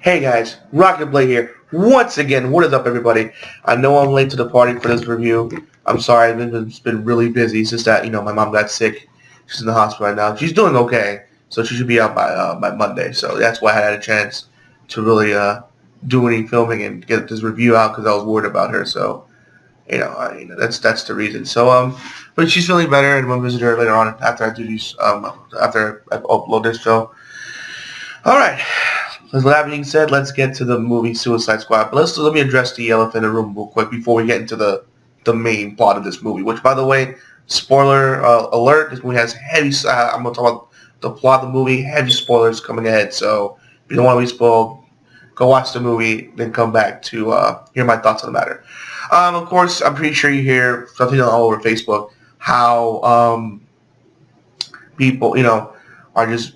Hey guys, Rockingtheblade here. Once again, what is up everybody? I know I'm late to the party for this review. I'm sorry, it's been really busy. It's just that, my mom got sick. She's in the hospital right now. She's doing okay, so she should be out by Monday. So that's why I had a chance to really do any filming and get this review out because I was worried about her. So, that's the reason. So, but she's feeling better, and we'll visit her later on after I do these, after I upload this show. All right. With that being said, let's get to the movie Suicide Squad. But let me address the elephant in the room real quick before we get into the main plot of this movie. Which, by the way, spoiler alert: this movie has heavy. I'm gonna talk about the plot of the movie. Heavy spoilers coming ahead. So if you don't want to be spoiled, go watch the movie, then come back to hear my thoughts on the matter. Of course, I'm pretty sure you hear something all over Facebook how people, are just,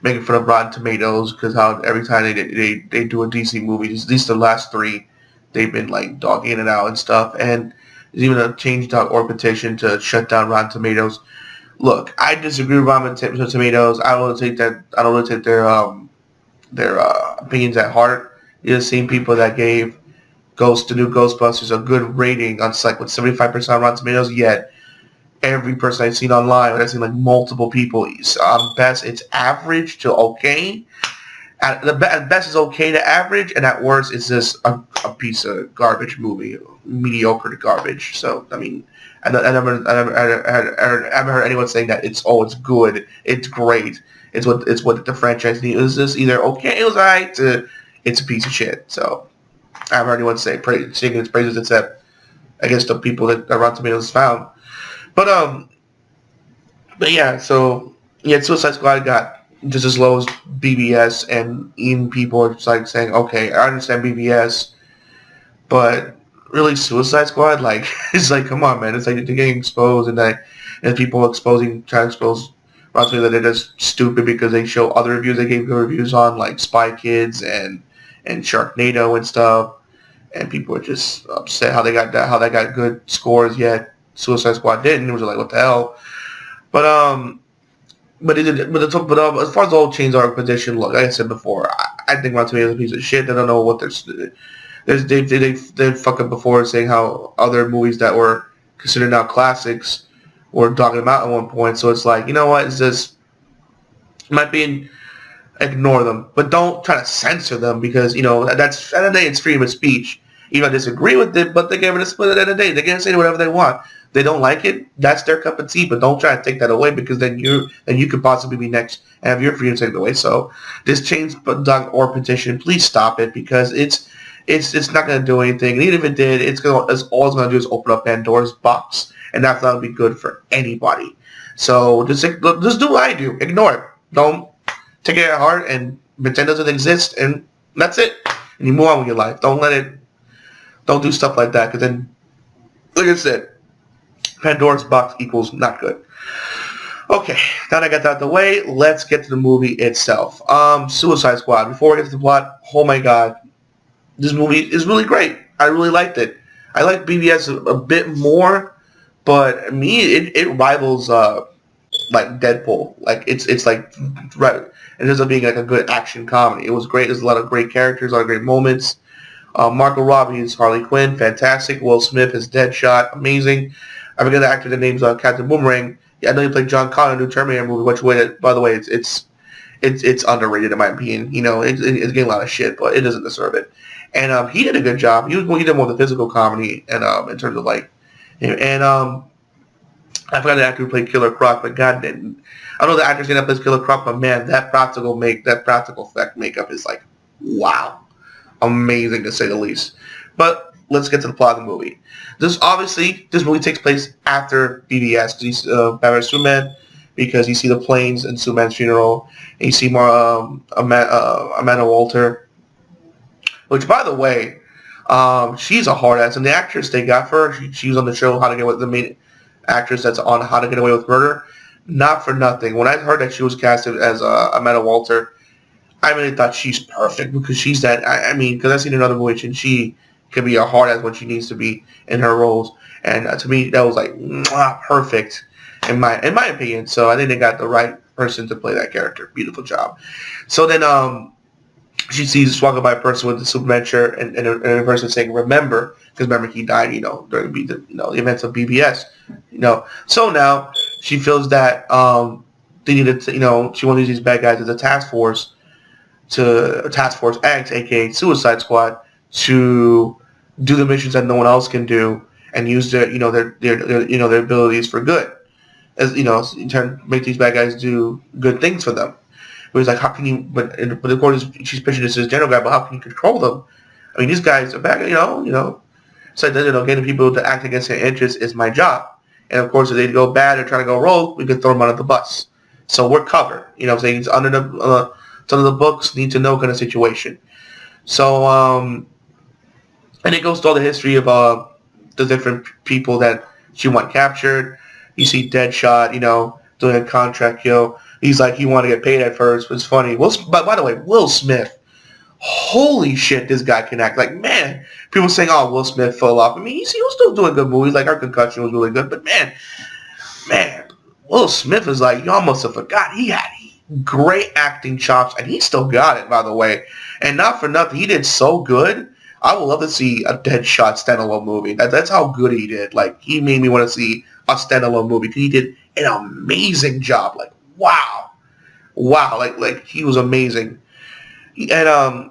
making fun of Rotten Tomatoes because how every time they do a DC movie, at least the last three, they've been like dogging it out and stuff. And there's even a Change.org petition to shut down Rotten Tomatoes. Look, I disagree with Rotten Tomatoes. I don't really take that. I don't really take their opinions at heart. You're the same people that gave the new Ghostbusters a good rating on like with 75% Rotten Tomatoes. Yet every person I've seen online, I've seen like multiple people. Best, it's average to okay. At best, is okay to average, and at worst, it's just a piece of garbage movie, mediocre to garbage. So I mean, I never heard anyone saying that it's good, it's great, it's what the franchise needs. It's just either okay, it was alright, to it's a piece of shit. So I haven't heard anyone sing its praises except I guess the people that Rotten Tomatoes found. But yeah, so yeah, Suicide Squad got just as low as BBS, and even people are just like saying, okay, I understand BBS, but really Suicide Squad, like it's like, come on, man, it's like they're getting exposed, and people trying to expose Rotten that they're just stupid because they show other reviews they gave good reviews on, like Spy Kids and Sharknado and stuff, and people are just upset how they got good scores yet Suicide Squad didn't. It was like, what the hell? But as far as the whole change our position, look, like I said before, I think Rotten Tomatoes is a piece of shit. They don't know what they fucking before saying how other movies that were considered now classics were dogging them out at one point. So it's like, you know what? It's just might be ignore them, but don't try to censor them because that's at the end of the day it's freedom of speech. Even I disagree with it, but they gave it a split at the end of the day. They can say whatever they want. They don't like it, that's their cup of tea, but don't try to take that away because then you could possibly be next and have your freedom taken away. So this change.org petition, please stop it because it's not going to do anything. And even if it did, all it's going to do is open up Pandora's box, and that's not going to be good for anybody. So just do what I do. Ignore it. Don't take it at heart and pretend it doesn't exist, and that's it. And you move on with your life. Don't do stuff like that because then, like I said, Pandora's box equals not good. Okay, now that I got that out of the way, let's get to the movie itself. Suicide Squad. Before we get to the plot, oh my god, this movie is really great. I really liked it. I like BBS a bit more, but me, it rivals like Deadpool. Like it's like right. It ends up being like a good action comedy. It was great. There's a lot of great characters, a lot of great moments. Margot Robbie is Harley Quinn, fantastic. Will Smith is Deadshot, amazing. I forget the actor that name's Captain Boomerang. Yeah, I know he played John Connor in the new Terminator movie, which by the way, it's underrated in my opinion. It's getting a lot of shit, but it doesn't deserve it. And he did a good job. He did more of the physical comedy, and in terms of like, and I forgot the actor who played Killer Croc, but God didn't. I know the actor's name that plays Killer Croc, but man, that practical effect makeup is like, wow, amazing to say the least. But let's get to the plot of the movie. This movie takes place after BVS, Batman Superman, because you see the planes and Superman's funeral, and you see more Amanda Walter, which, by the way, she's a hard ass, and the actress they got for her, she was on the show How to Get Away with the main actress that's on How to Get Away with Murder. Not for nothing. When I heard that she was casted as Amanda Walter, I really thought she's perfect because she's that. I mean, because I've seen another movie and she can be a hard ass when she needs to be in her roles, and to me that was like perfect in my opinion. So I think they got the right person to play that character. Beautiful job. So then she sees walking by a person with the Superman shirt and a person saying "remember," because remember he died, during the events of BBS, So now she feels that they needed to, she wants to use these bad guys as a task force Task Force X, aka Suicide Squad, to do the missions that no one else can do and use their abilities for good. As in turn, make these bad guys do good things for them. It was like, how can you? But of course, she's pitching this as general guy, but how can you control them? I mean, these guys are bad. So getting people to act against their interests is my job. And of course, if they go bad or try to go rogue, we can throw them under the bus. So we're covered. I'm saying it's under the books, need to know kind of situation. So and it goes through all the history of the different people that she want captured. You see Deadshot, doing a contract kill. He's like, he wanted to get paid at first, but it's funny. But by the way, Will Smith, holy shit, this guy can act. Like, man, people saying, oh, Will Smith fell off. I mean, he was still doing good movies. Like, Our Concussion was really good. But, man, Will Smith is like, you almost have forgot. He had great acting chops, and he still got it, by the way. And not for nothing, he did so good. I would love to see a Deadshot standalone movie. That's how good he did. Like, he made me want to see a standalone movie. He did an amazing job. Like, wow, like he was amazing. And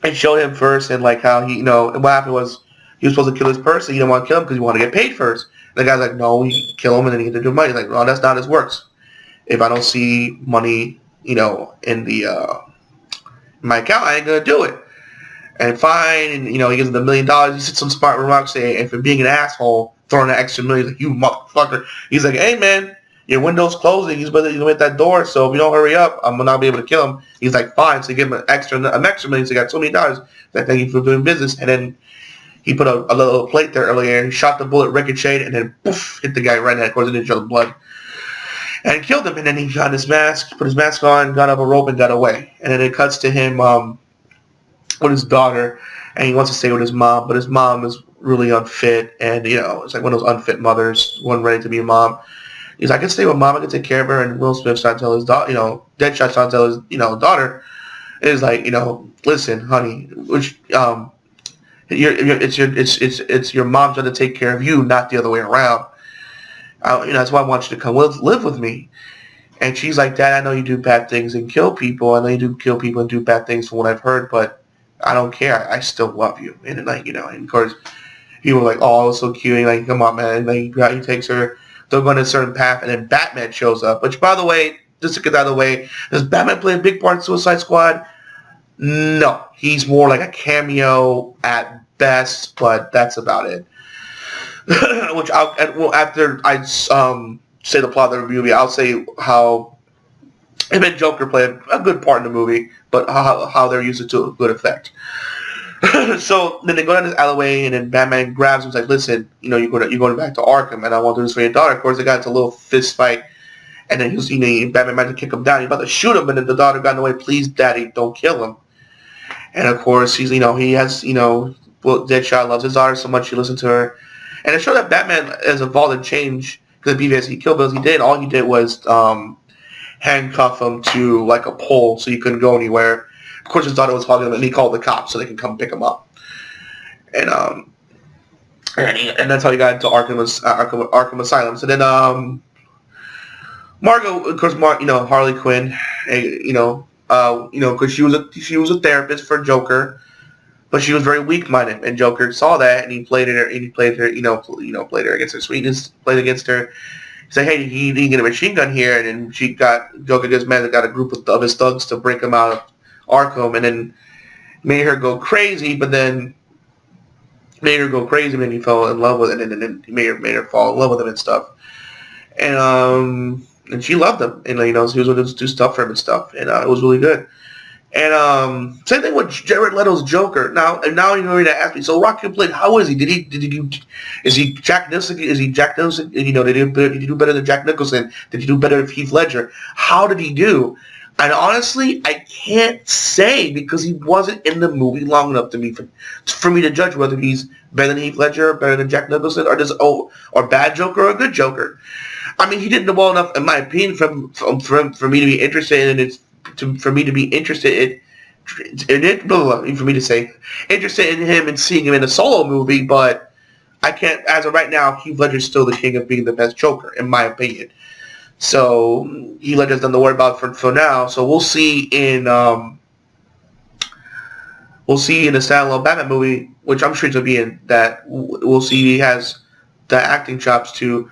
it showed him first, and like how he, and what happened was he was supposed to kill this person. He didn't want to kill him because he wanted to get paid first. And the guy's like, no, you kill him and then you get to do money. He's like, no, that's not how this works. If I don't see money, in the my account, I ain't gonna do it. And fine, and he gives him the $1 million. He sits some smart remarks saying, and for being an asshole, throwing an extra million, like, you motherfucker. He's like, hey man, your window's closing. He's better hit that door. So if you don't hurry up, I'm not be able to kill him. He's like, fine. So he give him an extra million. So he got so many dollars. Like, thank you for doing business. And then he put a little plate there earlier. And he shot the bullet, ricocheted, and then poof, hit the guy right in the head. Of course, it didn't show the blood. And killed him. And then he got his mask, put his mask on, got up a rope, and got away. And then it cuts to him with his daughter, and he wants to stay with his mom, but his mom is really unfit, and it's like one of those unfit mothers, one ready to be a mom. He's like, I can stay with mom, I can take care of her. And Will Smith's trying to tell his daughter, Deadshot's trying to tell his daughter, is like, listen, honey, which it's your mom trying to take care of you, not the other way around. That's why I want you to come live with me. And she's like, Dad, I know you do bad things and kill people. I know you do kill people and do bad things from what I've heard, but I don't care. I still love you. And like, and of course, he was like, oh, it was so cute. And like, come on, man. And like, he takes her. They're going a certain path, and then Batman shows up. Which, by the way, just to get that out of the way, does Batman play a big part in Suicide Squad? No. He's more like a cameo at best, but that's about it. Which after I say the plot of the movie, I'll say how him and Joker play a good part in the movie, but how they're used to a good effect. So then they go down this alleyway, and then Batman grabs him and is like, listen, you're going back to Arkham, and I want to do this for your daughter. Of course, they got into a little fist fight, and then Batman managed to kick him down. He's about to shoot him, and then the daughter got in the way. Please, Daddy, don't kill him. And of course, he has, Deadshot loves his daughter so much he listens to her. And it showed that Batman has evolved and changed, because BVS, he killed Bills. All he did was handcuff him to like a pole so he couldn't go anywhere. Of course, his daughter was holding him, and he called the cops so they can come pick him up. And that's how he got into Arkham Asylum. So then Margot, of course, Harley Quinn, because she was a therapist for Joker, but she was very weak-minded, and Joker saw that, and he played her played her against her sweetness, played against her. He said, hey, he didn't get a machine gun here, and then Joker just got a group of his thugs to break him out of Arkham, and then made her go crazy, but then he fell in love with it, and then he made her fall in love with him and stuff. And she loved him, and he was going to do stuff for him and stuff, and it was really good. And same thing with Jared Leto's Joker. Now you're going to ask me, so Rockingtheblade, how is he? Is he Jack Nicholson? Did he do better than Jack Nicholson? Did he do better than Heath Ledger? How did he do? And honestly, I can't say, because he wasn't in the movie long enough for me to judge whether he's better than Heath Ledger, better than Jack Nicholson, or bad Joker or a good Joker. I mean, he didn't do well enough, in my opinion, for me to be interested in it. For me to be interested for me to say, interested in him and seeing him in a solo movie, but I can't, as of right now, Heath Ledger's still the king of being the best Joker, in my opinion. So, Heath Ledger's done the word about for now, so we'll see in the standalone Batman movie, which I'm sure he's going to be in, that we'll see he has the acting chops to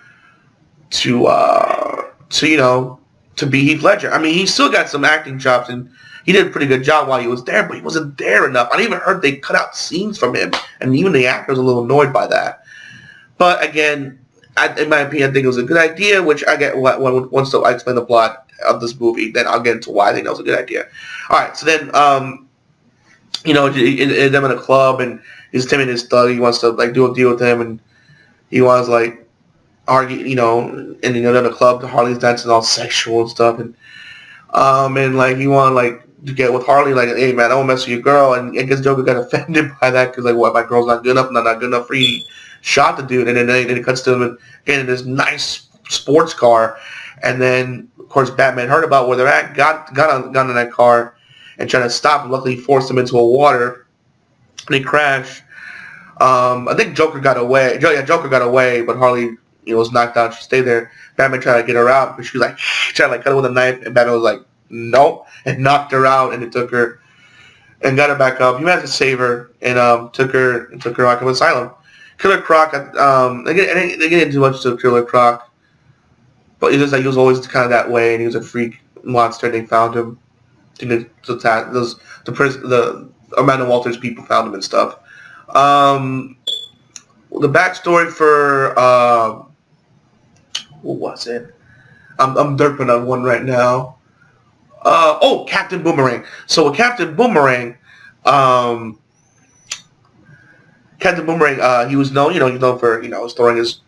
be Heath Ledger. I mean, he still got some acting chops, and he did a pretty good job while he was there, but he wasn't there enough. I even heard they cut out scenes from him, and even the actor was a little annoyed by that. But again, in my opinion, I think it was a good idea, which I get once I explain the plot of this movie, then I'll get into why I think that was a good idea. All right, so then, them in a club, and he's Tim and his thug. He wants to do a deal with him, and he wants argue, in a club, Harley's dancing all sexual and stuff, and he want to get with Harley, hey man, I won't mess with your girl, and I guess Joker got offended by that because what, my girl's not good enough, and I'm not good enough for you. Shot the dude, and then it cuts to him getting in this nice sports car, and then of course Batman heard about where they're at, got in that car, and trying to stop him. Luckily, forced him into a water, and he crashed. I think Joker got away. Joker got away, but Harley, was knocked out. She stayed there. Batman tried to get her out, but she was tried to cut her with a knife, and Batman was like, nope, and knocked her out, and it took her and got her back up. He managed to save her and took her to Arkham Asylum. Killer Croc, they get into too much to Killer Croc, but he was always kind of that way, and he was a freak monster. And they found him. The Amanda Walters people found him and stuff. The backstory for what was it? I'm derping on one right now. Captain Boomerang. So with Captain Boomerang, he was known, he's known for, storing his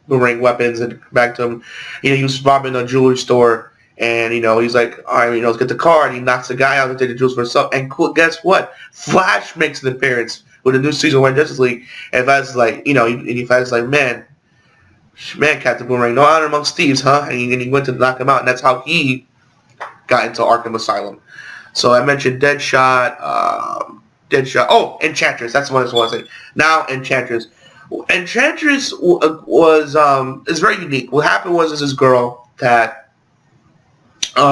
boomerang weapons and back to him. He was robbing a jewelry store, and, he's like, all right, let's get the car, and he knocks the guy out and take the jewels for himself. And guess what? Flash makes an appearance with the new season of Justice League, and Flash is like, man, Captain Boomerang, no honor amongst thieves, huh? And he went to knock him out, and that's how he got into Arkham Asylum. So I mentioned Deadshot. Oh, Enchantress. That's what I want to say. Now, Enchantress. Enchantress is very unique. What happened was this girl that, she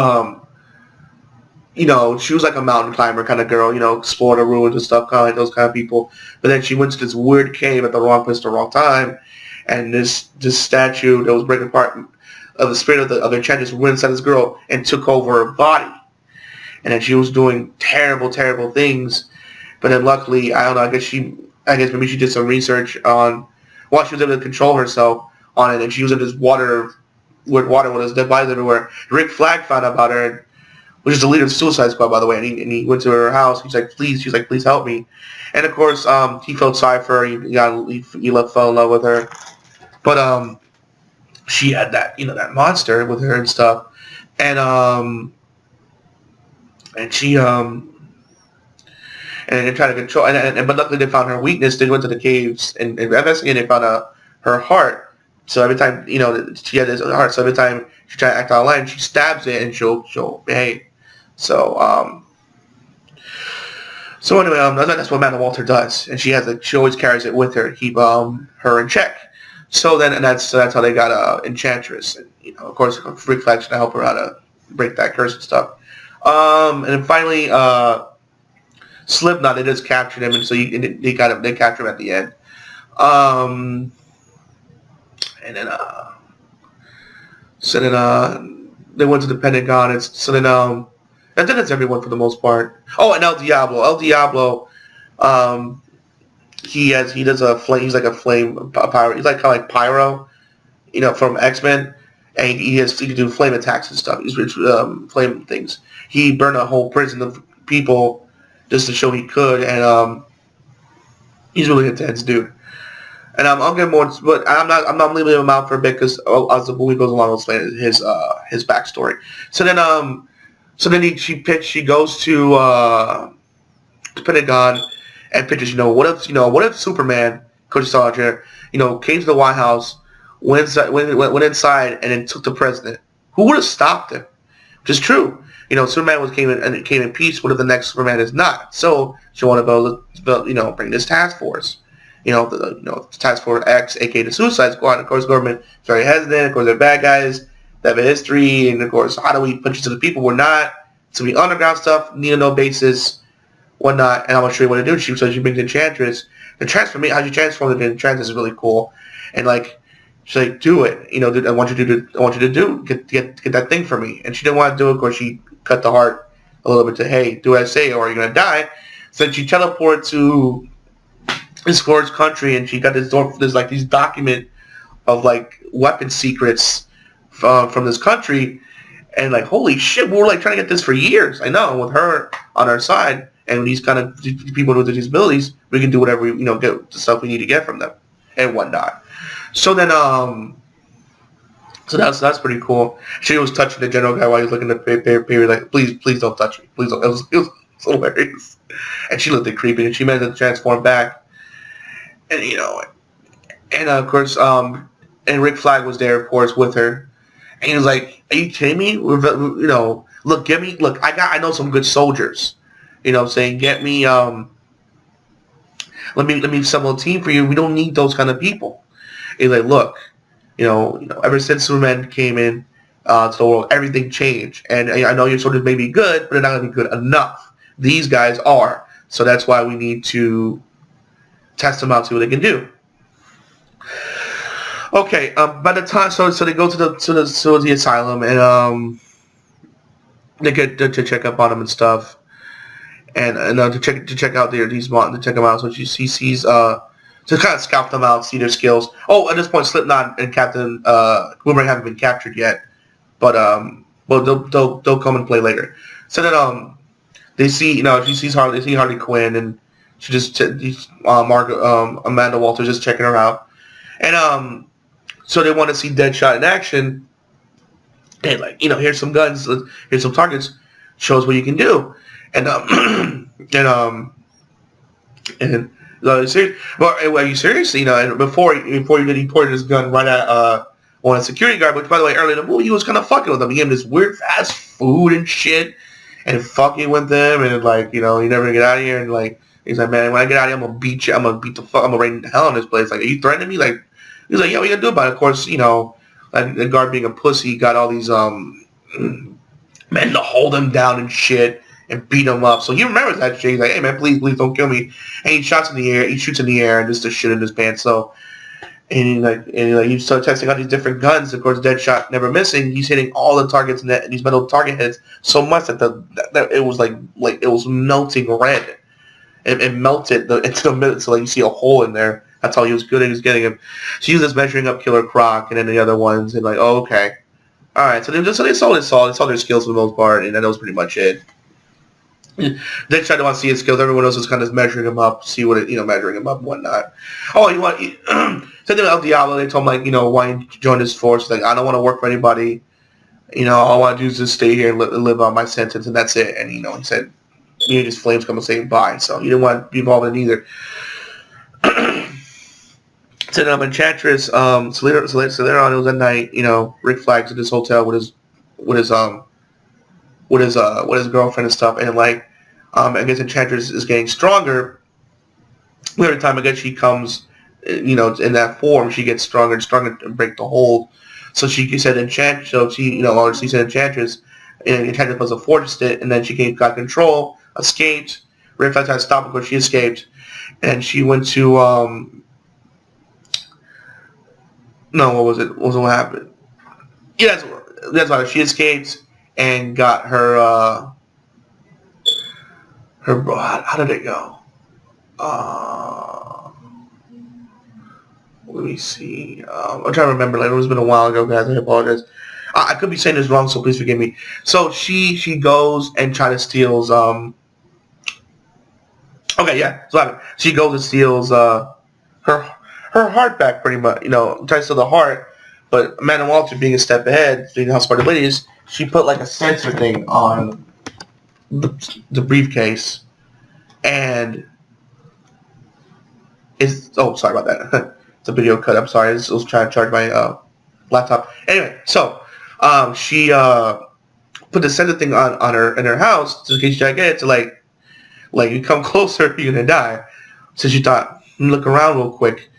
was like a mountain climber kind of girl, explore the ruins and stuff, kind of like those kind of people. But then she went to this weird cave at the wrong place at the wrong time, and this statue that was breaking apart of the spirit of the Enchantress went inside this girl and took over her body. And then she was doing terrible, terrible things. But then luckily, I don't know, I guess maybe she did some research on, she was able to control herself on it, and she was in this water with his dead bodies everywhere. Rick Flag found out about her, which is the leader of the Suicide Squad, by the way, and he went to her house. She's like, please help me. And of course, he felt sorry for her. He fell in love with her. But she had that, that monster with her and stuff. And she and they tried to control, but luckily they found her weakness. They went to the caves and investigated. They found her heart. So every time, she had this heart. So every time she tried to act out of line, she stabs it and she'll behave. So anyway, that's what Amanda Walter does, and she always carries it with her, keep her in check. So then, and that's how they got Enchantress, and of course, Rick Flag's to help her out to break that curse and stuff. And then finally, Slipknot, they just captured him, and so they captured him at the end. And then they went to the Pentagon. And then it's everyone for the most part. Oh, and El Diablo. He does a flame. He's like a flame pyro. He's like kind of like Pyro, from X-Men. And he can do flame attacks and stuff. He's flame things. He burned a whole prison of people just to show he could, and he's really intense, dude. And I'll get more, but I'm not leaving him out for a bit because as the movie goes along, I'll explain his backstory. So then she goes to the Pentagon and pitches. What if Superman, Coach Sargent, came to the White House, went inside and then took the president? Who would have stopped him? Which is true. Superman came in peace. What if the next Superman is not? So she want to go, bring this task force. Task Force X, aka the Suicide Squad. Of course, government is very hesitant. Of course, they're bad guys. They have a history, and of course, how do we put you to the people? We're not. So we underground stuff, need to know basis, whatnot. And I'm gonna show you what to do. She brings Enchantress. The transformation, how she transforms into Enchantress is really cool. And like, she's like, do it. I want you to get that thing for me. And she didn't want to do it. Of course, she cut the heart a little bit to, hey, do what I say, or you're gonna die. So then she teleported to explores country, and she got there's like these document of like weapon secrets from this country, and like, holy shit, we were like trying to get this for years. I know, with her on our side and these kind of people with disabilities, we can do whatever we get the stuff we need to get from them and whatnot. So then so that's pretty cool. She was touching the general guy while he was looking at the paper, like, please don't touch me, please don't. It was hilarious. And she looked at creepy, and she managed to transform back. And of course, and Rick Flag was there, of course, with her. And he was like, "Are you kidding me? Look, I know some good soldiers. Saying, get me, let me assemble a team for you. We don't need those kind of people." He's like, "Look, ever since Superman came in to the world, everything changed. And I know your soldiers may be good, but they're not going to be good enough. These guys are. So that's why we need to test them out, see what they can do." Okay, by the time so they go to the asylum, and they get to check up on them and stuff, and to check out these to check them out. So she sees to kind of scout them out, see their skills. Oh, at this point, Slipknot and Captain Boomerang haven't been captured yet, but they'll come and play later. So then they see she sees Harley Quinn, and she just Amanda Walters just checking her out, and so they want to see Deadshot in action. And like, here's some guns, here's some targets, show us what you can do, and are you serious? And before he pointed his gun right at one security guard, which by the way earlier in the movie he was kind of fucking with him. He gave him this weird fast food and shit, and fucking with them, and like, you're never gonna get out of here, and like, he's like, man, when I get out of here, I'm gonna beat you. I'm gonna beat the fuck. I'm gonna rain hell in this place. Like, are you threatening me? Like, he's like, yeah, what you gonna do about it? Of course, like the guard being a pussy, got all these men to hold him down and shit and beat him up. So he remembers that shit. He's like, hey man, please don't kill me. And he shoots in the air, and just the shit in his pants. So and he starts testing out these different guns. Of course, Deadshot never missing. He's hitting all the targets in these metal target heads so much that that it was like it was melting red. It melted into the middle, so like you see a hole in there. That's how he was good at getting him. She uses measuring up Killer Croc, and then the other ones, and like, oh, okay, all right. So they saw their skills for the most part, and that was pretty much it. They tried to want to see his skills. Everyone else was kind of measuring him up, see what measuring him up and whatnot. Oh, said to El Diablo. They told him like, why you join this force? Like, I don't want to work for anybody. All I want to do is just stay here and live out my sentence, and that's it. And he said, just Flames come and say bye. So he didn't want to be involved in either. So Enchantress. So later on, it was at night. Rick Flag's at this hotel with his girlfriend and stuff, and like, I guess Enchantress is getting stronger. Every time I guess she comes, in that form, she gets stronger and stronger to break the hold. So she said Enchantress. So she said Enchantress, and Enchantress was forged it, and then she got control, escaped. Rick Flag tried to stop her, but she escaped, and she went to no, what was it? What happened? Yeah, that's why she escaped and got her how did it go? Let me see. I'm trying to remember. Like, it was been a while ago, guys. I apologize. I could be saying this wrong, so please forgive me. So she goes and tries to steals. Okay, yeah. So she goes and steals her heart back, pretty much. Tries to steal the heart, but Amanda Walter, being a step ahead, being how smart the lady is, she put like a sensor thing on the briefcase, and sorry about that. It's a video cut. I'm sorry. I was trying to charge my laptop. Anyway, so she put the sensor thing on her in her house just in case she try to get it to like you come closer, you're gonna die. So she thought, look around real quick.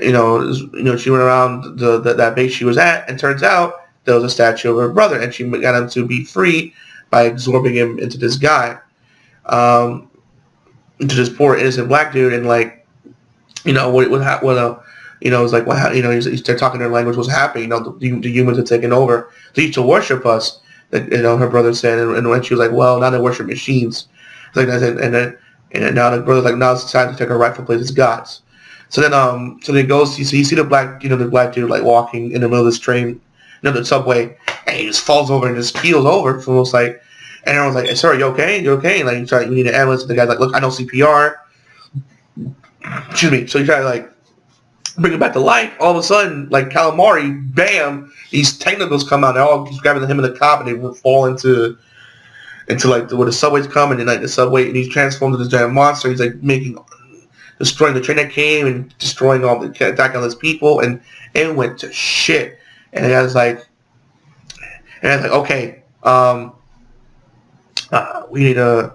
She went around that base she was at, and turns out there was a statue of her brother, and she got him to be free by absorbing him into this guy, into this poor innocent black dude, and it's like they're talking their language was happening. The humans are taking over. They used to worship us. Her brother said, and when she was like, well, now they worship machines. It's like that, and now the brother's like, now it's time to take our rightful place as gods. So then it goes. You see the black dude like walking in the middle of this train, the subway, and he just falls over and just keels over. It's almost like, and everyone's like, "Sir, you okay? You okay?" And like, you need an ambulance. And the guy's like, "Look, I know CPR." Excuse me. So you try to like bring him back to life. All of a sudden, like calamari, bam! These tentacles come out. They're all just grabbing him and the cop, and they fall into like where the subway's coming, and like the subway, and he's transformed into this giant monster. He's like destroying the train that came and destroying attacking all these people, and it went to shit. And the guy's like, okay, we need to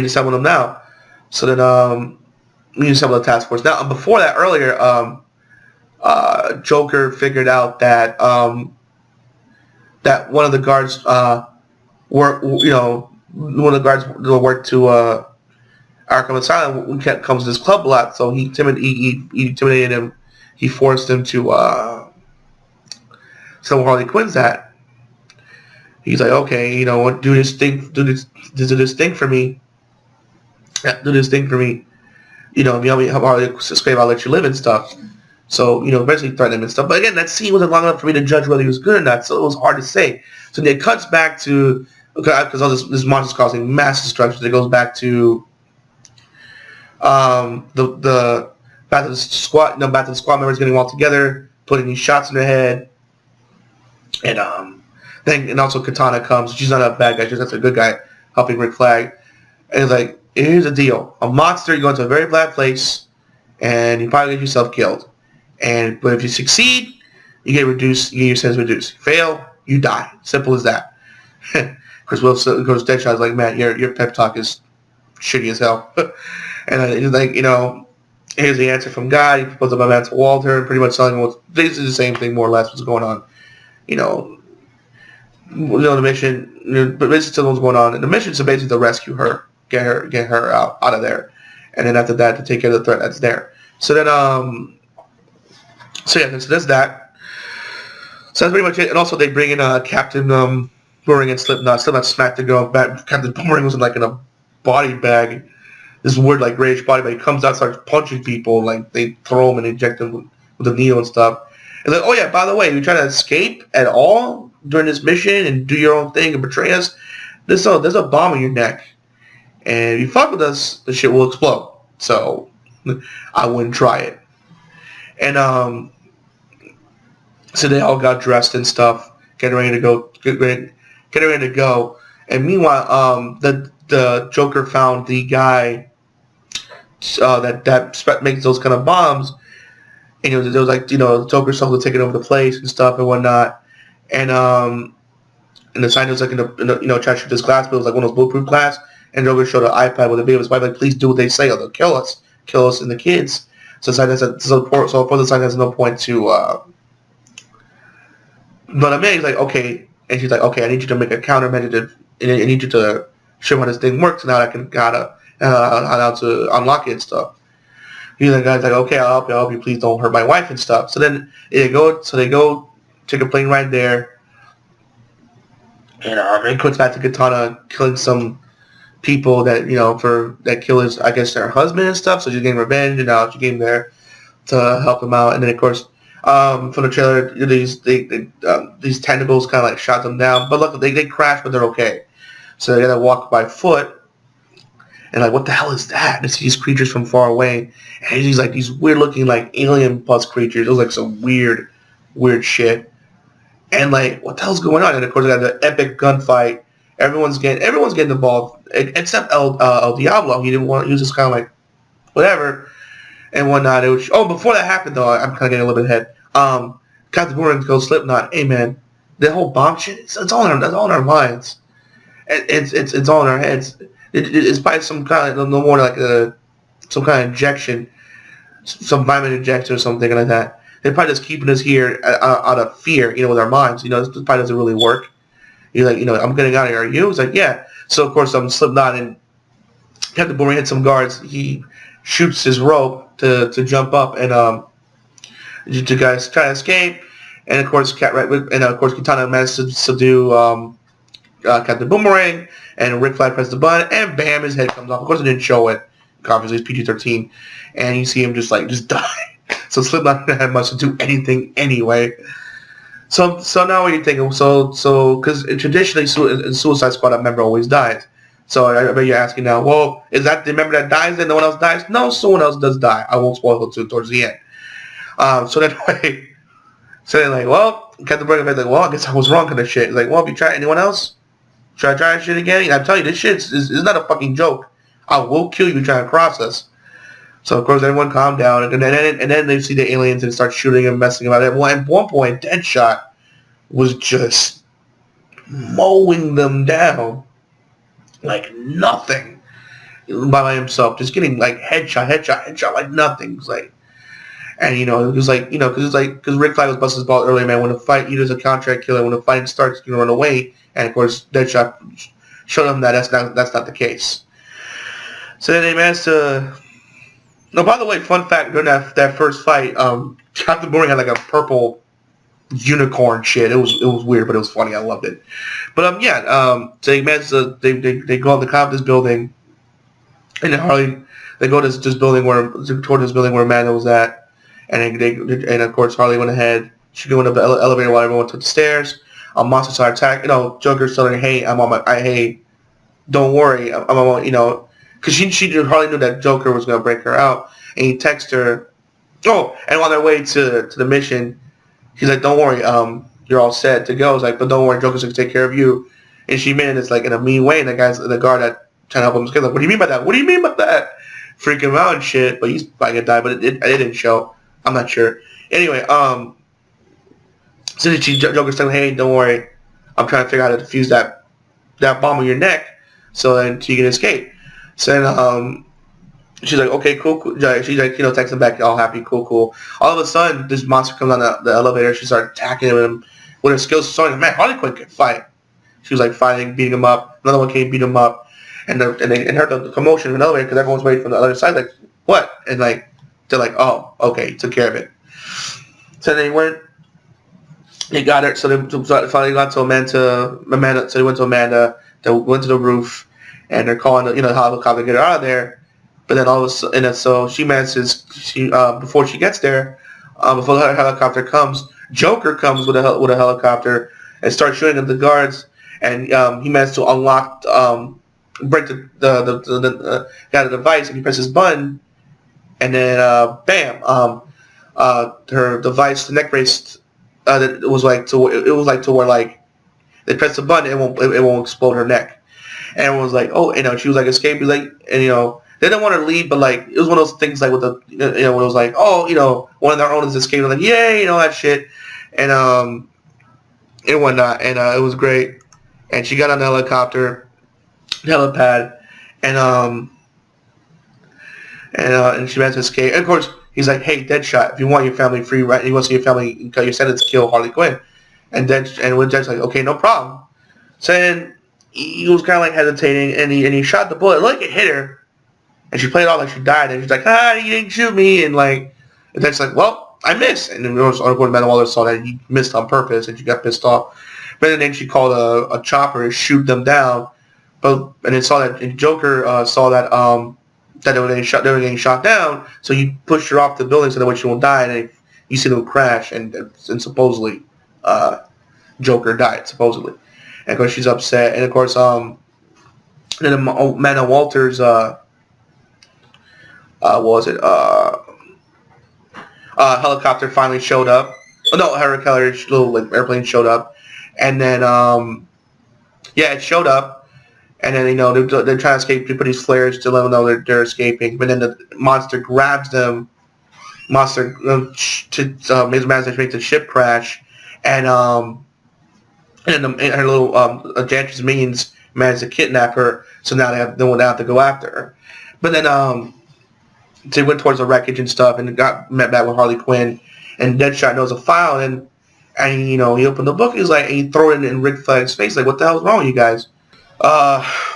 summon them now. So then we need to summon the task force. Now, before that, earlier, Joker figured out that that one of the guards worked to Arkham Asylum comes to this club a lot, so he intimidated him. He forced him to so Harley Quinn's at. He's like, okay, do this thing for me. Yeah, do this thing for me. If you help me help Harley escape, I'll let you live and stuff. So, basically threaten him and stuff. But again, that scene wasn't long enough for me to judge whether he was good or not, so it was hard to say. So then it cuts back to, because all this monster's causing mass destruction, it goes back to the back to the squad members getting all together, putting these shots in their head, and also Katana comes. She's not a bad guy; she's just a good guy helping Rick Flag. And it's like, here's the deal: a monster, you go into a very bad place, and you probably get yourself killed. But if you succeed, you get reduced. You get your sentence reduced. You fail, you die. Simple as that. Because Deadshot's like, man, your pep talk is shitty as hell. And he's like, here's the answer from God. He proposed my man to Walter, and pretty much telling him what's basically the same thing, more or less, what's going on. The mission, but basically telling what's going on. And the mission is basically to rescue her, get her out of there, and then after that, to take care of the threat that's there. So then, so that's that. So that's pretty much it. And also, they bring in Captain Boomerang and Slipknot. Slipknot smacked the girl back. Captain Boomerang was in a body bag. This weird grayish body, but he comes out, starts punching people, like they throw him and inject him with a needle and stuff. And like, oh yeah, by the way, you try to escape at all during this mission and do your own thing and betray us, there's a bomb in your neck, and if you fuck with us, the shit will explode. So I wouldn't try it. And so they all got dressed and stuff, getting ready to go. And meanwhile, the Joker found the guy that makes those kind of bombs, and there was Joker started taking over the place and stuff and whatnot, and the scientist trying to shoot this glass, but it was like one of those bulletproof glass, and Joker showed an iPad with a video of his wife, like, please do what they say or they'll kill us and the kids. So the scientist for the scientist has no point to. But Amelia's like, okay, and she's like, okay, I need you to make a countermeasure, and I need you to show me how this thing works, and now I can how to unlock it and stuff. He's like, guy's like, okay, I'll help you. Please don't hurt my wife and stuff. So then they go take a plane ride there, and it cuts back to Katana killing some people that kill his, I guess, their husband and stuff. So she's getting revenge, and now she came there to help him out. And then of course, from the trailer, these tentacles kind of shot them down, but look, they crashed, but they're okay. So they gotta walk by foot. And what the hell is that? They see these creatures from far away, and these weird looking alien plus creatures. It was some weird shit. And what the hell's going on? And of course, they got the epic gunfight. Everyone's getting involved except El Diablo. He didn't want. He was just kind of whatever and whatnot. Before that happened though, I'm kind of getting a little bit ahead. Captain Boomerang goes Slipknot. Hey man, The whole bomb shit. It's all in our minds. It's all in our heads. It's probably some kind of no more like some kind of injection, some vitamin injection or something like that. They're probably just keeping us here out of fear, with our minds. This probably doesn't really work. You're like, I'm getting out of here. Are you? It's like, yeah. So of course I'm Slipknot and Captain Boomerang hit some guards. He shoots his rope to jump up and the guys try to escape. And of course, Katana manages to subdue Captain Boomerang, and Rick Flag presses the button, and bam, his head comes off. Of course, it didn't show it. Obviously, it's PG-13, and you see him just die. So Slipknot didn't have much to do anything anyway. So now what are you thinking? Because traditionally in Suicide Squad, a member always dies. So I bet you're asking now, well, is that the member that dies and no one else dies? No, someone else does die. I won't spoil it towards the end. So they're like, well, Captain Boomerang's like, well, I guess I was wrong kind of shit. He's like, well, have you tried anyone else? Should I try that shit again? And I'm telling you, this shit is not a fucking joke. I will kill you trying to cross us. So, of course, everyone calmed down. And then they see the aliens and start shooting and messing about it. Well, at one point, Deadshot was just mowing them down like nothing by himself. Just getting, like, headshot, like nothing. It's like... And, it was like, because Rick Flag was busting his ball earlier, man. When a fight, he's a contract killer. When a fight starts, you run away. And, of course, Deadshot showed them that that's not the case. So then they managed to... No, by the way, fun fact, during that first fight, Captain Boomerang had, like, a purple unicorn shit. It was weird, but it was funny. I loved it. But, so they managed to... They go on the top of this building. And then Harley... They go to this building where Amanda was at. And of course Harley went ahead. She went up the elevator while everyone took the stairs. Monster started attacking. Joker's telling her, "Hey, hey, don't worry, I'm on, because Harley knew that Joker was gonna break her out, and he texted her. Oh, and on their way to the mission, he's like, "Don't worry, you're all set to go." It's like, "But don't worry, Joker's gonna take care of you." And she made it like in a mean way, and the guard that trying to help him is like, "What do you mean by that? What do you mean by that?" Freak him out and shit. But he's probably gonna die. But it didn't show. I'm not sure. Anyway, so Joker's telling, "Hey, don't worry. I'm trying to figure out how to defuse that bomb on your neck so you can escape." So then she's like, "Okay, cool." She's like, texting back, all happy, cool. All of a sudden, this monster comes on the elevator. She starts attacking him with her skills. So man, Harley Quinn can fight. She was like fighting, beating him up. Another one came, beat him up. And they heard the commotion in the elevator because everyone's waiting from the other side. Like, what? And they're like, oh, okay, took care of it. So they got her. So they finally got to Amanda. So they went to Amanda. They went to the roof, and they're calling the helicopter to get her out of there. But then all of a sudden, so she manages. Before she gets there, before the helicopter comes, Joker comes with a helicopter and starts shooting at the guards. And he managed to unlock, break the device, and he presses button, and then bam, her device, the neck brace, it was like to where like they press the button, it won't explode her neck. And everyone was like, oh, she was like escaping, like, and they didn't want her to leave, but like it was one of those things like with the when it was like, oh, one of their owners escaped, like, yay, that shit, and whatnot, and it was great. And she got on the helipad, and she managed to escape. And of course, he's like, "Hey, Deadshot, if you want your family free, right? You want to see your family, your sentence to kill Harley Quinn." And when Deadshot's like, "Okay, no problem." So then he was kind of like hesitating, and he shot the bullet. Like it hit her, and she played it off like she died. And she's like, you didn't shoot me," and Deadshot's like, "Well, I missed." And then Amanda Waller saw that he missed on purpose, and she got pissed off. But then she called a chopper to shoot them down. And then saw that, and Joker saw that that they were getting shot down. So he pushed her off the building so that way she won't die. And you see them crash, and supposedly Joker died, supposedly. And of course she's upset. And of course then Amanda Walters helicopter finally showed up. Oh no, Hurricane little airplane showed up. And then, it showed up, and then they're trying to escape. They put these flares to let them know they're escaping. But then the monster grabs them. Makes the ship crash, and and then her little Enchantress minions managed to kidnap her, so now they have no one out to go after her. But then they went towards the wreckage and stuff, and got met back with Harley Quinn, and Deadshot knows a file, and he opened the book. He's like, and he threw it in Rick Flagg's face, like, what the hell's wrong with you guys?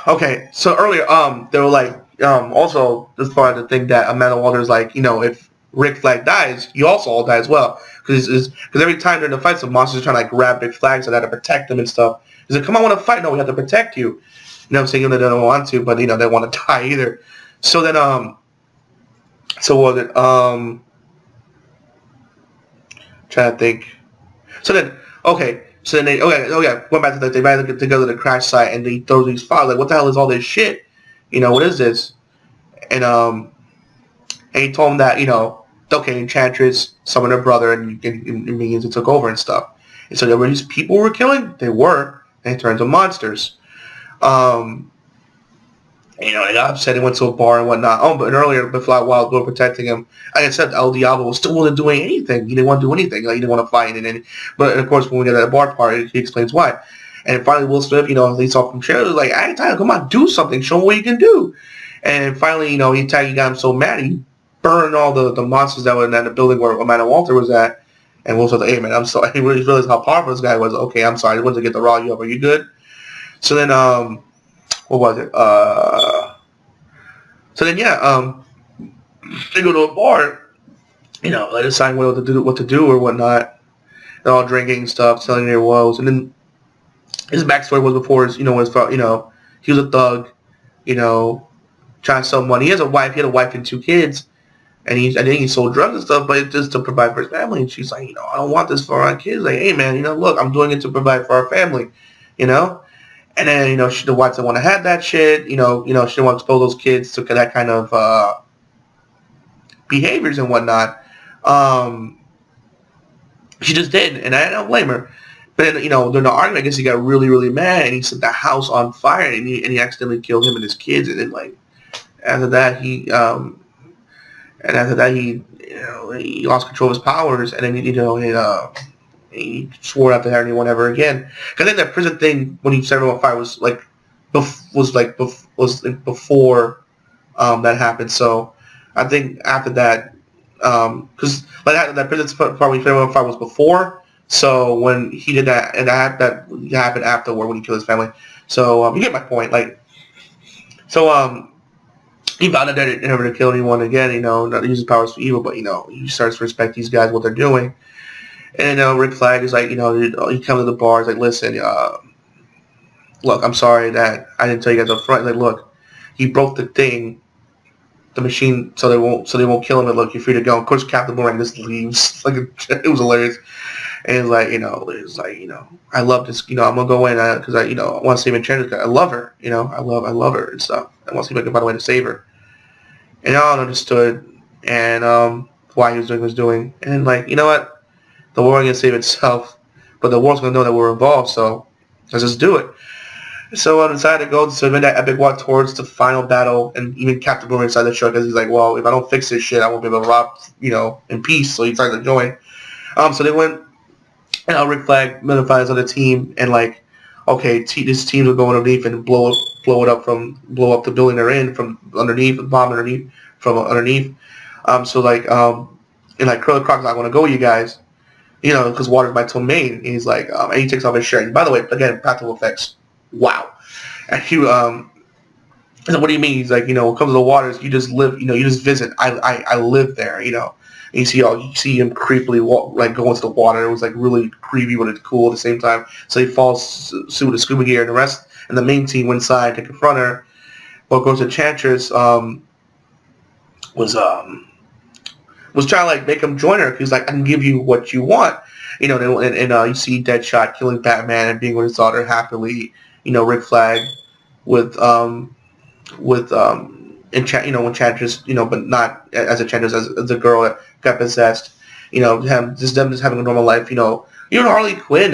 Okay, so earlier, they were like, also, as far as the thing that Amanda Walter's like, if Rick Flag dies, you also all die as well. Because every time during the fights, the monsters are trying to like grab Rick Flag, so they have to protect him and stuff. He's like, come on, I want to fight. No, we have to protect you. You know what I'm saying? They don't want to, but, they don't want to die either. So then, so what was it? Trying to think. So then, okay. So then went back to they ran to go to the crash site, and they throw these files. Like, what the hell is all this shit? What is this? And he told him that, okay, Enchantress summoned her brother, and minions took over and stuff. And so there were these people who were killing. They were, and they turned into monsters. They got upset and went to a bar and whatnot. Oh, but earlier, before while they were protecting him, like I said, El Diablo was still willing to do anything. He didn't want to do anything. Like, he didn't want to fight. But of course, when we get to that bar part, he explains why. And finally, Will Smith, he saw from Cherry, was like, "Hey, Tyler, come on, do something. Show him what you can do." And finally, he got him so mad, he burned all the monsters that were in the building where Amanda Walter was at. And Will was like, "Hey, man, I'm sorry." He really realized how powerful this guy was. Okay, I'm sorry. I wanted to get the raw you up. Are you good? So then, what was it? So then, yeah, they go to a bar, they decide what to do or whatnot. They're all drinking and stuff, telling their woes. And then his backstory was before his, he was a thug, trying to sell money. He has a wife. He had a wife and 2 kids. And I think he sold drugs and stuff, but just to provide for his family. And she's like, I don't want this for our kids. Like, hey, man, look, I'm doing it to provide for our family, And then, the wife didn't want to have that shit. She didn't want to expose those kids to that kind of behaviors and whatnot. She just did, and I don't blame her. But then, during the argument, I guess he got really, really mad, and he set the house on fire, and he accidentally killed him and his kids. And then, like, after that, he lost control of his powers, and then, he swore not to have anyone ever again. Because I think that prison thing, when he set him on fire, was before that happened. So I think after that, because that prison part when he set him on fire was before. So when he did that, and that happened afterward when he killed his family. So you get my point. Like, so he vowed that never to kill anyone again. Not to use his powers for evil, but he starts to respect these guys, what they're doing. And Rick Flag is like, he comes to the bar. He's like, listen, look, I'm sorry that I didn't tell you guys up front. Like, look, he broke the thing, the machine, so they won't kill him. And look, you're free to go. Of course, Captain Boomerang just leaves. Like, it was hilarious. And it's like, I love this. I'm gonna go in because I want to save Enchantress. I love her. I love her and stuff. I want to see if I can find a way to save her. And all understood and why he was doing what he was doing. And like, you know what? The world ain't going to save itself, but the world's going to know that we're involved, so let's just do it. So I decided to go to make that epic walk towards the final battle, and even Captain Boomerang decided to show because he's like, well, if I don't fix this shit, I won't be able to rob, in peace, so he decided to join. So they went, and Rick Flag notified his other team, and like, okay, this team will go underneath and blow up the building they're in from underneath, the bomb underneath, from underneath. So like, and like Curly Croc's not going to go with you guys. Because water's my domain. And he's like, and he takes off his shirt. And by the way, again, practical effects. Wow. And he, said, what do you mean? He's like, when it comes to the waters, you just live, you just visit. I live there, And you see him creepily go into the water. It was like really creepy, but it's cool at the same time. So he falls suit with the scuba gear, and the rest, and the main team went inside to confront her. But goes to Enchantress, was trying to like make him join her. He's like, I can give you what you want, and you see Deadshot killing Batman and being with his daughter happily. Rick Flag with Enchantress, but not as Enchantress as the girl that got possessed. Them just having a normal life. Even Harley Quinn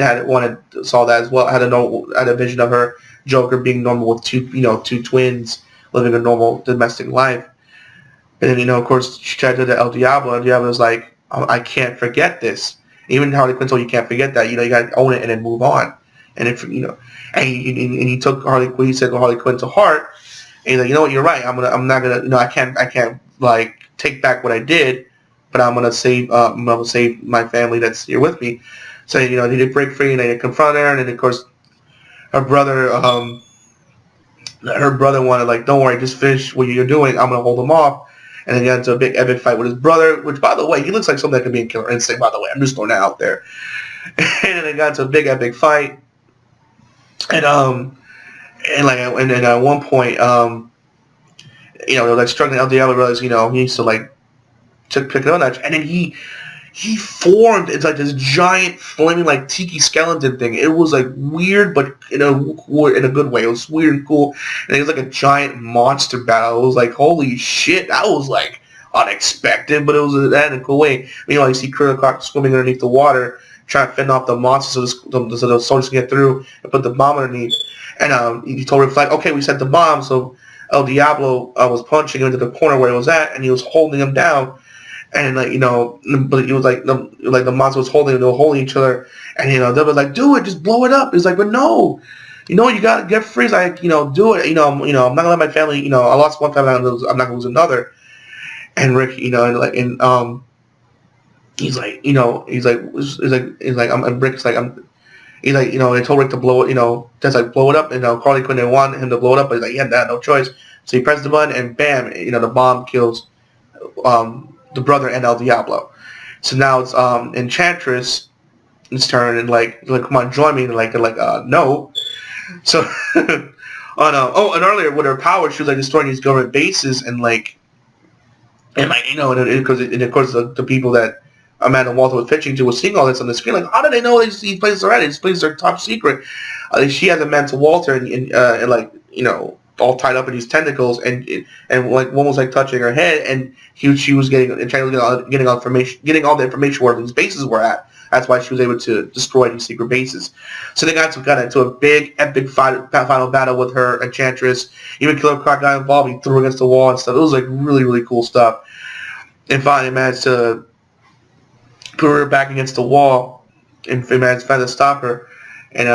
saw that as well. Had a vision of her Joker being normal with two twins living a normal domestic life. And then, of course, she tried to do the El Diablo. El Diablo's like, I can't forget this. Even Harley Quinn told you can't forget that. You got to own it and then move on. and if and he took Harley Quinn. He said Harley Quinn to heart, and he's like, you know what, you're right. I'm not gonna, I can't like take back what I did, but I'm gonna save my family that's here with me. So they did break free, and they confront her, and then of course her brother, wanted, like, don't worry, just finish what you're doing. I'm gonna hold him off. And then he got into a big epic fight with his brother, which, by the way, he looks like something that could be in Killer Instinct, by the way. I'm just throwing that out there. And then they got into a big epic fight. And and then at one point, they were like struggling out. The other realized, he needs to like pick it up a notch. And then he formed, it's like this giant flaming like tiki skeleton thing. It was like weird, but in a good way. It was weird and cool. And it was like a giant monster battle. It was like, holy shit, that was like unexpected, but it was that in a cool way. You see Killer Croc swimming underneath the water, trying to fend off the monsters so the soldiers can get through and put the bomb underneath. And he told Rick Flag, okay, we set the bomb. So El Diablo was punching into the corner where it was at, and he was holding him down. And but it was like the monster was holding, they were holding each other, and they were like, do it, just blow it up. It's like, but no, you gotta get free. It's like, do it. I'm not gonna let my family. I lost one family, I'm not gonna lose another. And Rick, he's like, Rick's like, he's like, they told Rick to blow it, just like blow it up. And Harley Quinn didn't want him to blow it up, but he's like, he had no choice. So he pressed the button, and bam, the bomb kills the brother and El Diablo. So now it's Enchantress' turn, and like come on, join me. And they're like no. So and earlier with her power, she was like destroying these government bases, and of course the people that Amanda Walter was pitching to was seeing all this on the screen. Like, how do they know these places are at? These places are top secret. She has Amanda Walter and all tied up in these tentacles, and like one was like touching her head, and she was getting all the information where these bases were at. That's why she was able to destroy these secret bases. So they got into a big epic final battle with her Enchantress. Even Killer Croc got involved. He threw against the wall and stuff. It was like really, really cool stuff. And finally managed to put her back against the wall, and managed to stop her. And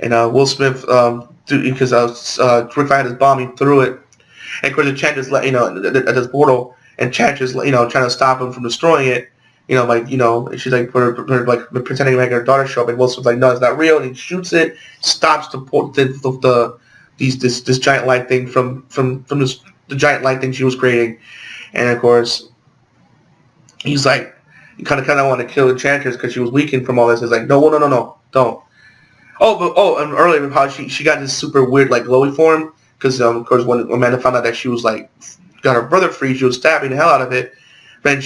Will Smith, because Rick had his bomb, he threw it, and of course Enchantress, at this portal, Enchantress, trying to stop him from destroying it, she's like pretending to make her daughter show up, and Will Smith's like, no, it's not real, and he shoots it, stops this giant light thing from the giant light thing she was creating, and of course he's like, you kind of want to kill Enchantress because she was weakened from all this. It's like, no, don't. And earlier how she got this super weird like glowy form because of course when Amanda found out that she was like got her brother free, she was stabbing the hell out of it. Then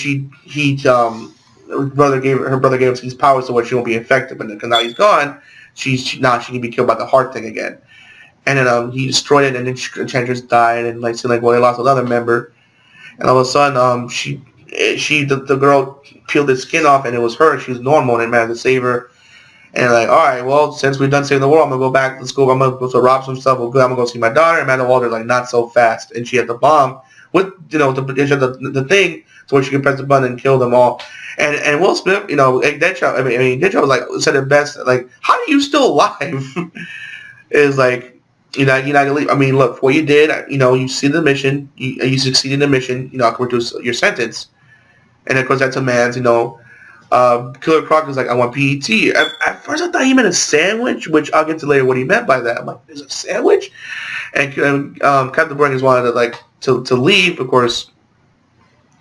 her brother gave her these powers to where she won't be infected. But because now he's gone, she can be killed by the heart thing again. And then he destroyed it, and then Enchantress died, and they lost another member. And all of a sudden the girl peeled his skin off, and it was her. She was normal, and they managed to save her. And all right, well, since we're done saving the world, I'm gonna go back. I'm gonna go to rob some stuff. Well, good. I'm gonna go see my daughter. And Amanda Walter's like, not so fast. And she had the bomb with the thing to where she could press the button and kill them all. And Will Smith, Deadshot. Deadshot was like said it best. Like, how are you still alive? Is like, you're not gonna leave. Look, what you did. You see the mission. You succeeded in the mission. I can reduce your sentence. And of course, that demands, Killer Croc is like, I want PET. At first, I thought he meant a sandwich, which I'll get to later what he meant by that. I'm like, there's a sandwich? And Captain Burgers wanted to leave. Of course,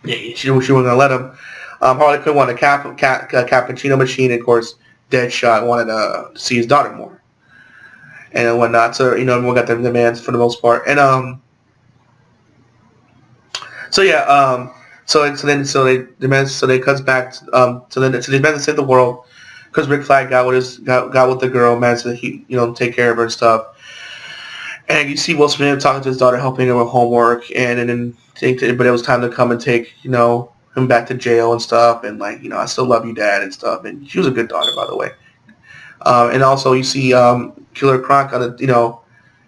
she wasn't going to let him. Harley Quinn wanted a cappuccino machine. And of course, Deadshot wanted to see his daughter more. And whatnot. So, everyone got their demands for the most part. And, So they cuts back. So they managed to save the world because Rick Flag got with the girl, managed to take care of her and stuff. And you see Will Smith talking to his daughter, helping her with homework, but it was time to come and take him back to jail and stuff. And I still love you, Dad, and stuff. And she was a good daughter, by the way. And also you see Killer Croc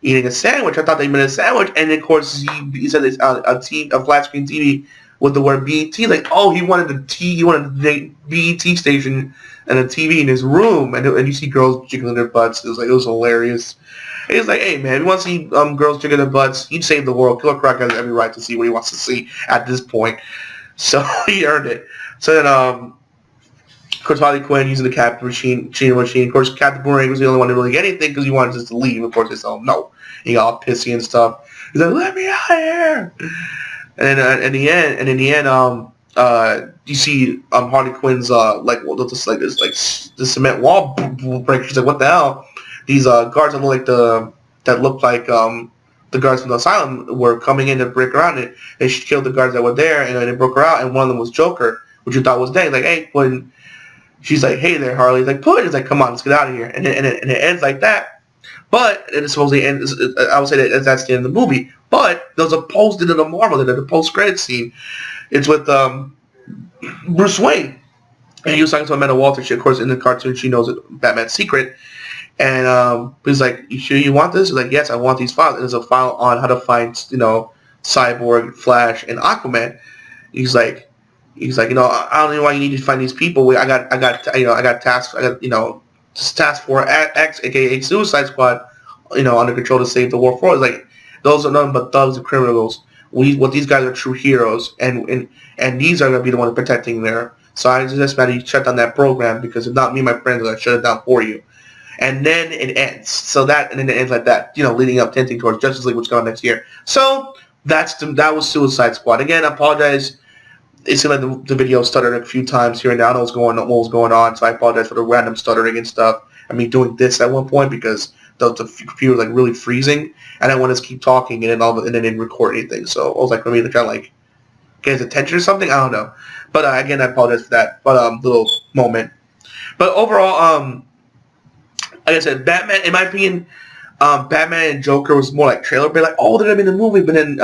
eating a sandwich. I thought they meant a sandwich, and of course he said it's a flat screen TV with the word BET. Like, oh, he wanted the BET station and a TV in his room, and you see girls jiggling their butts. It was hilarious. And he's like, hey man, if you want to see girls jiggling their butts, he'd save the world. Killer Croc has every right to see what he wants to see at this point. So he earned it. So then, of course, Harley Quinn using the Captain Machine. Of course, Captain Boomerang was the only one to really get anything because he wanted us to leave. Of course, they told him no. He got all pissy and stuff. He's like, let me out of here. And then in the end, you see Harley Quinn's the cement wall break. She's like, what the hell? These guards that look like the guards from the asylum were coming in to break her out. And they killed the guards that were there, and they broke her out. And one of them was Joker, which you thought was dead. Like, hey, Quinn. She's like, hey there, Harley. He's like, put it. He's like, come on, let's get out of here. And it ends like that. But it supposedly ends. I would say that's the end of the movie. But there's a post in the Marvel, the post-credit scene. It's with Bruce Wayne, and he was talking to Amanda Walter. She, of course, in the cartoon, she knows Batman's secret. And he's like, you sure you want this? He's like, yes, I want these files. And there's a file on how to find, Cyborg, Flash, and Aquaman. He's like, I don't know why you need to find these people. I got tasks. Task Force X, aka Suicide Squad, under control to save the world for us. Like, those are nothing but thugs and criminals. These guys are true heroes, and these are gonna be the ones protecting there. So I just matter you shut down that program, because if not, me and my friends are gonna shut it down for you. And then it ends. And then it ends like that, leading up, hinting towards Justice League, which is going on next year. So that was Suicide Squad. Again, I apologize. It seemed like the video stuttered a few times here and there. I don't know what was going on, so I apologize for the random stuttering and stuff. I mean, doing this at one point because the computer was like really freezing, and I wanted to keep talking, and then it didn't record anything. So I was like, maybe to try to like get his attention or something. I don't know. But again, I apologize for that. But little moment. But overall, like I said, Batman. In my opinion, Batman and Joker was more like trailer bait. Like, oh, they're gonna be in the movie, but then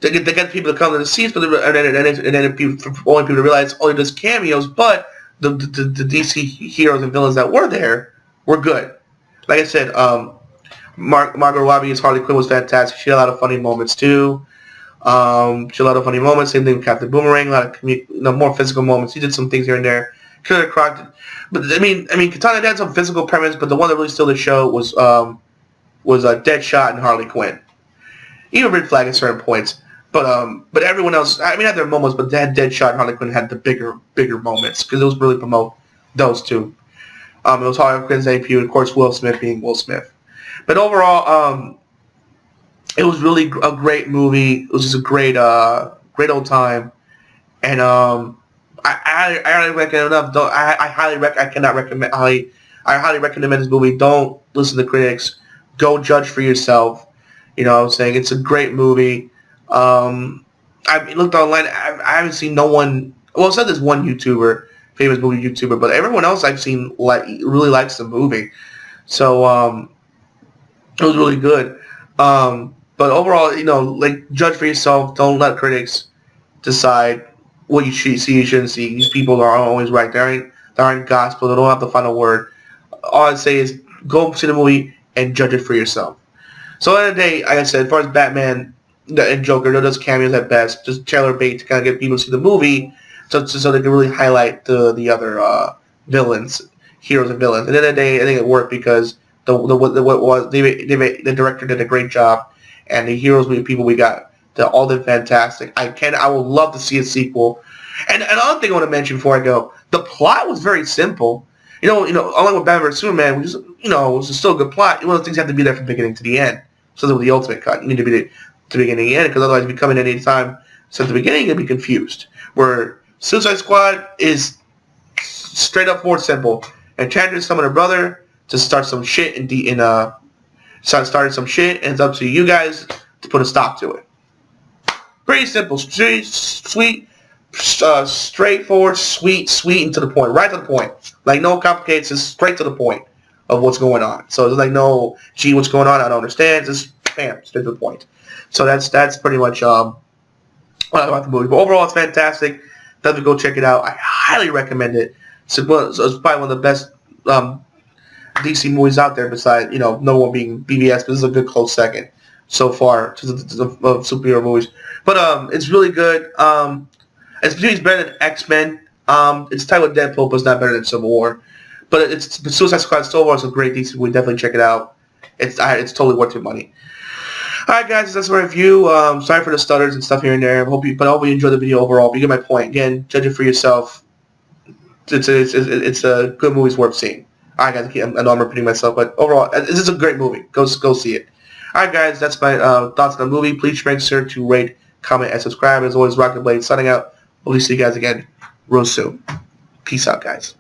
they get people to come to the seats, but and then people to realize only just cameos. But the DC heroes and villains that were there were good. Like I said, Margot Robbie as Harley Quinn was fantastic. She had a lot of funny moments too. Same thing with Captain Boomerang. A lot of more physical moments. He did some things here and there. Killer Croc, but I mean, Katana had some physical premise, but the one that really stole the show was Deadshot and Harley Quinn. Even Red Flag at certain points. But everyone else, I mean, had their moments, but Deadshot and Harley Quinn had the bigger moments, because it was really promote those two. It was Harley Quinn's debut, and of course Will Smith being Will Smith. But overall, it was really a great movie. It was just a great old time, and I highly recommend enough. I highly recommend this movie. Don't listen to critics. Go judge for yourself. You know what I'm saying? It's a great movie. I looked online. I haven't seen no one. Well, it said there's one YouTuber, famous movie YouTuber, but everyone else I've seen really likes the movie. So it was really good. But overall, judge for yourself. Don't let critics decide what you should see, you shouldn't see. These people are always right. They aren't gospel. They don't have the final word. All I'd say is go see the movie and judge it for yourself. So at the end of the day, like I said, as far as Batman and Joker, they're just cameos at best, just trailer bait to kind of get people to see the movie, so they can really highlight the other villains, heroes and villains. At the end of the day, I think it worked because the director did a great job, and the heroes and people we got, they all did fantastic. I would love to see a sequel. And another thing I want to mention before I go, the plot was very simple. Unlike with Batman vs Superman, which is, it was still a good plot. One of those things have to be there from beginning to the end. So with the ultimate cut, you need to be the beginning and end, because otherwise, if you come in at any time since the beginning, you'll be confused. Where Suicide Squad is straight up more simple. Enchantress summon her brother to start some shit started some shit, and it's up to you guys to put a stop to it. Pretty simple, sweet, straightforward, sweet, and to the point, right to the point. Like no complications, just straight to the point of what's going on. So there's like no, gee, what's going on? I don't understand. Just bam, straight to the point. So that's pretty much what I about the movie. But overall, it's fantastic. Definitely go check it out. I highly recommend it. It's probably one of the best DC movies out there. Besides, no one being BVS, but this is a good close second. so far to the superhero movies. But it's really good. It's better than X-Men. It's tied with Deadpool, but it's not better than Civil War. But Suicide Squad Civil War is a great DC movie. Definitely check it out. It's totally worth your money. Alright guys, that's my review. Sorry for the stutters and stuff here and there. I hope you enjoyed the video overall. But you get my point. Again, judge it for yourself. It's a good movie. It's worth seeing. Alright guys, I know I'm repeating myself, but overall, this is a great movie. Go see it. Alright guys, that's my thoughts on the movie. Please make sure to rate, comment, and subscribe. As always, Rockingtheblade signing out. We'll see you guys again real soon. Peace out, guys.